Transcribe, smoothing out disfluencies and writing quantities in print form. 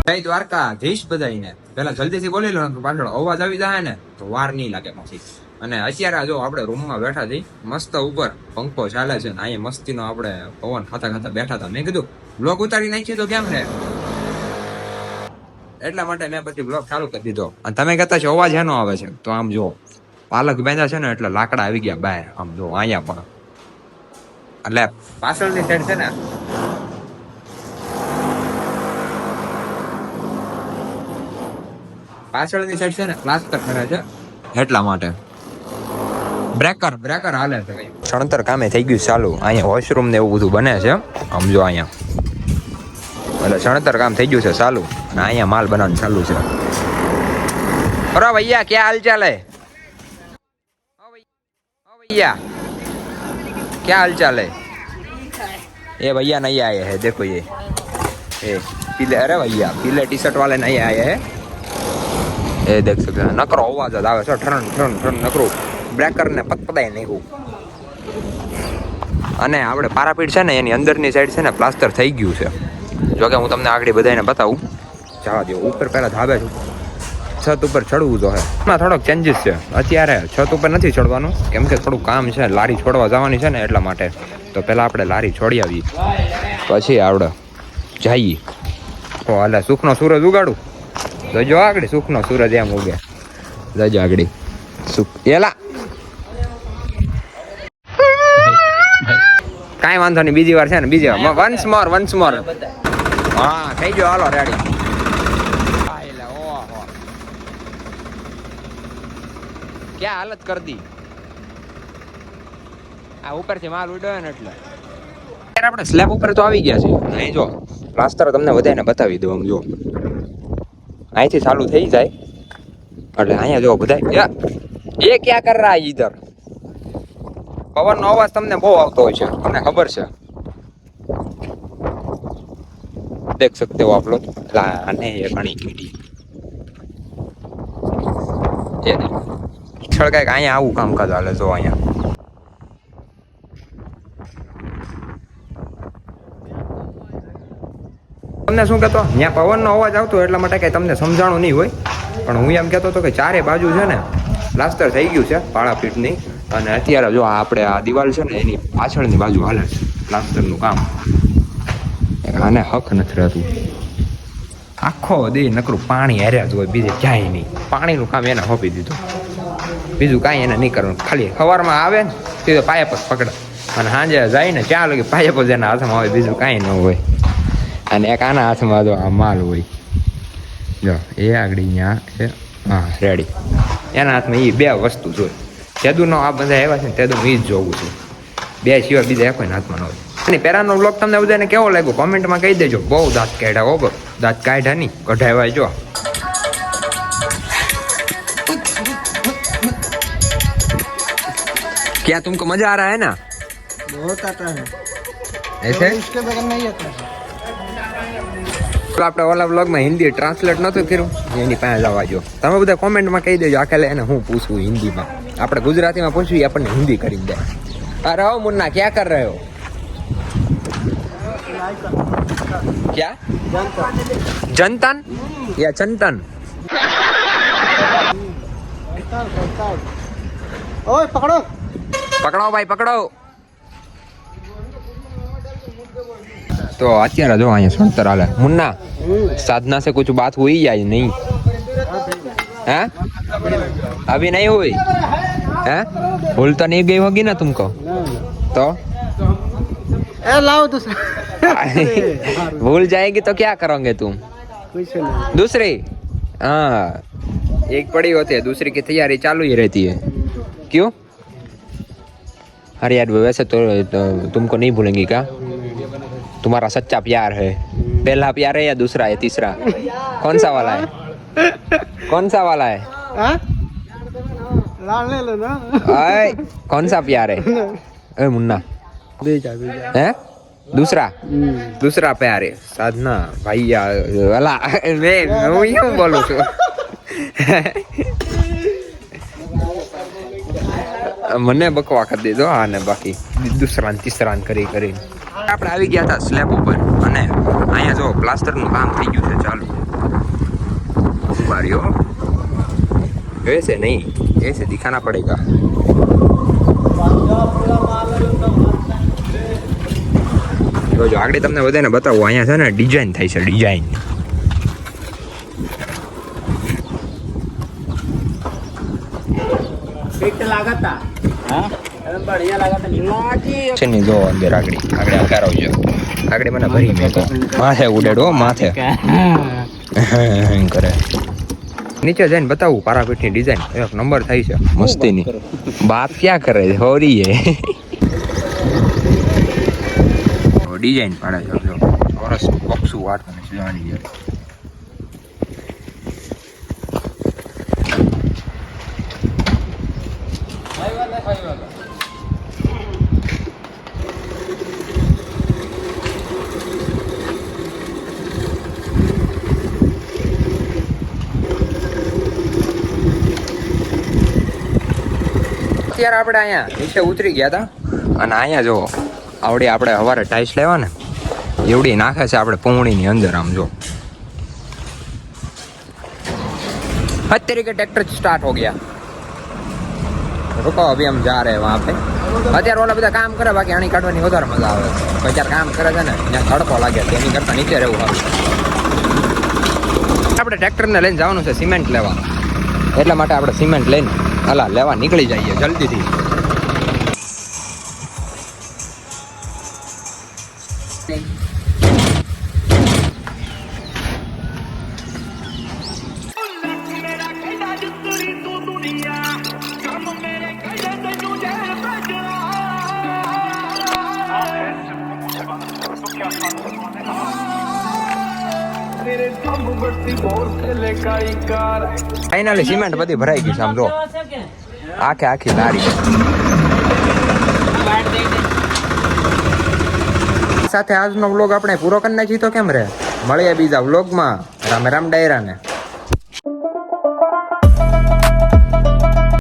જય દ્વારકા જઈશ બધાને પેલા જલ્દીથી બોલી લો પાછળ અવાજ આવી જાય ને તો વાર નહીં લાગે પછી. અને અત્યારે જો આપણે રૂમમાં બેઠા છીએ, મસ્ત ઉપર પંખો ચાલે છે ને અહીંયા મસ્તીનો આપણે પવન ખાતા ખાતા બેઠા હતા. મેં કીધું બ્લોગ ઉતારી નાખીએ તો કેમ છે, એટલા માટે મેં પછી બ્લોગ ચાલુ કરી દીધો. અને તમે કહેતા છો અવાજ એનો આવે છે, તો આમ જો પાલક બાંધ્યા છે ને એટલે લાકડા આવી ગયા બહાર. આમ જો અહીંયા પણ એટલે પાછળની સાઈડ છે ને પાછળની સાઈડ છે ને પ્લાસ્ટર કરે છે એટલા માટે બ્રેકર હાલે છે. સણતર કામે થઈ ગયું ચાલુ. અહીંયા વોશરૂમ ને એવું બધું બને છે. આમ જો અહીંયા એટલે સણતર કામ થઈ ગયું છે ચાલુ. અને અહીંયા માલ બનાવવાનું ચાલુ છે. અરે ભૈયા ક્યાં હાલ ચાલ હે? भैया क्या हाल चाल है? ये भैया नहीं आए हैं, देखो ये पीले, अरे भैया पीले टी शर्ट वाले नहीं आए हैं. ये देख सकते हैं नकरो अवाज આવે છે ઠરણ ઠરણ ઠરણ નકરો બ્રેકર ને પતપદાય નહીં. અને આપણે પારાપીટ છે ને એની અંદરની સાઈડ છે ને પ્લાસ્ટર થઈ ગયું છે. જો કે હું તમને આગળ બધાને બતાવું. જવા દો ઉપર પહેલા ધાબે છું, છત ઉપર ચડવું તો હે. એમાં થોડોક ચેન્જીસ છે. અત્યારે છત ઉપર નથી ચડવાનું કેમ કે થોડું કામ છે, લારી છોડવા જવાની છે ને એટલા માટે. તો પહેલા આપણે લારી છોડી આવી પછી આપણે જઈએ. તો હાલે સુખનો સૂરજ ઉગાડું તો જો આગળ સુખનો સૂરજ એમ ઉગે. જજો આગળ સુખ એલા કાંઈ વાંધો નહીં, બીજી વાર છે ને બીજી વાર વન્સ મોર. હા થઈ ગયો, હાલો રેડી. ક્યાં હાલત કરી દી આ ઉપરથી માલ ઉડ્યો ને એટલે. અત્યારે આપણે સ્લેબ ઉપર તો આવી ગયા છે. અહીં જો પ્લાસ્ટર તમને બધાને બતાવી દઉં. આમ જો અહીંથી ચાલુ થઈ જાય એટલે અહીંયા જો બધા એ ક્યાં કર રહા है इधर. પવનનો અવાજ તમને બહુ આવતો હોય છે, તમને ખબર છે. દેખ सकते हो आप लोग. लाने ये घणी कीड़ी છળકાય. અહીંયા આવું કામકાજ હાલે જો અહીંયા. તમને શું કહેતો ત્યાં પવનનો અવાજ આવતો એટલા માટે કઈ તમને સમજાણું નહીં હોય, પણ હું એમ કહેતો હતો કે ચારે બાજુ છે ને પ્લાસ્ટર થઈ ગયું છે પાળાપીટની. અને અત્યારે જો આપણે આ દિવાલ છે ને એની પાછળની બાજુ હાલે છે પ્લાસ્ટરનું કામ. આને હક નથી રહેતું. આખો દી નકરું પાણી હાર્યા જ હોય, બીજે ક્યાંય નહીં. પાણીનું કામ એને સોંપી દીધું, બીજું કાંઈ એને નહીં કરવાનું. ખાલી સવારમાં આવે ને સીધો પાઇપ જ પકડે અને સાંજે જાય ને ત્યાં લગી પાઇપ જ એના હાથમાં હોય, બીજું કાંઈ ન હોય. અને એક આના હાથમાં જો આ માલ હોય. જો એ આગળ અહીંયા હા રેડી. એના હાથમાં એ બે વસ્તુ જોઈ. તેદુનો આ બધા આવ્યા છે ને તેદું એ જ જોવું છું. બે સિવાય બીજા કોઈને હાથમાં ન હોય. અને પહેલાનો બ્લોગ તમને બધાને કેવો લાગ્યો કોમેન્ટમાં કહી દેજો. બહુ દાંત કાઢ્યા વગર, દાંત કાઢ્યા નહીં કઢાવ્યા. જો क्या तुमको मजा आ रहा है ना? बहुत आता है ऐसे इसके बगल में ही आता है. આપણે ઓલા બ્લોગમાં હિન્દી ટ્રાન્સલેટ નહોતું કર્યું, એની પાસે જવા જો. તમે બધા કોમેન્ટમાં કહી દેજો આખે એને હું પૂછવું હિન્દીમાં. આપણે ગુજરાતીમાં પૂછવી આપણને હિન્દી કરી દે. અરે ઓ મુન્ના ક્યાં કર रहे हो? क्या जनतन या चंतन? ओए पकड़ो पकड़ो भाई पकड़ो. तो અત્યારે જો અહીંયા સણતર હાલે. મુન્ના साधना से कुछ बात हुई या नहीं? हैं अभी नहीं हुई हैं? भूल तो नहीं गई होगी ना तुमको? तो ए लाओ दूसरा. भूल जाएगी तो क्या करोगे तुम? कुछ नहीं. दूसरी हाँ एक पड़ी होती है, दूसरी की तैयारी चालू ही रहती है. क्यों? अरे यार वैसे तो तुमको नहीं भूलेंगी क्या? तुम्हारा सच्चा प्यार है. पहला प्यार है या दूसरा है तीसरा? कौन सा वाला है? कौन सा वाला है? लाल ले लो ना. अरे कौन सा प्यार है? अरे मुन्ना है दूसरा. दूसरा प्यार है. साधना भैया वाला मैं यूं बोलूं છું. મને બકવા કરી દીધો આને. બાકી દુસરાન તીસરાન કરી કરીને આપણે આવી ગયા હતા સ્લેબ ઉપર. અને અહીંયા જો પ્લાસ્ટરનું કામ થઈ ગયું છે ચાલુ. मारियो ऐसे नहीं, ऐसे दिखाना पड़ेगा. જો આગળ તમને બધાને બતાવું, અહીંયા છે ને ડિઝાઇન થાય છે, ડિઝાઇન. છે ને જો અંદર આગળ આકાર આવજો. આગળ મને ભરી મેકો માથે ઉડેડો માથે કરે. નીચે જઈને બતાવું પારાપીઠની ડિઝાઇન એક નંબર થઈ છે મસ્તીની. બાપ ક્યાં કરે છે હોરી હે ડિઝાઇન પાડે છે જો સરસ બોક્સું વાટને જોવાની છે. અત્યારે આપણે અહીંયા નીચે ઉતરી ગયા હતા અને અહીંયા જો આવડી આપણે સવારે ટાઈસ લેવા ને એવડી નાખે છે આપણે પૂંગળીની અંદર. આમ જો અત્યારે કે ટ્રેક્ટર સ્ટાર્ટ હો ગયા. रुको अभी हम जा रहे हैं वहाँ पे. અત્યારે ઓલા બધા કામ કરે, બાકી આણી કાઢવાની વધારે મજા આવે. અત્યારે કામ કરે છે ને ત્યાં તડકો લાગે, તેની કરતા નીચે રહેવું સારું. આપણે ટ્રેક્ટરને લઈને જવાનું છે સિમેન્ટ લેવા, એટલા માટે આપણે સિમેન્ટ લઈને હલા લેવા નીકળી જઈએ જલ્દીથી. ફાઇનલી સિમેન્ટ બધી ભરાઈ ગઈ છે. આમ જો આખે આખી લારી. સાથે આજનો વ્લોગ આપણે પૂરો કરી નાખી તો કેમ રહે? મળીએ બીજા વ્લોગમાં. રામ રામ ડાયરાને.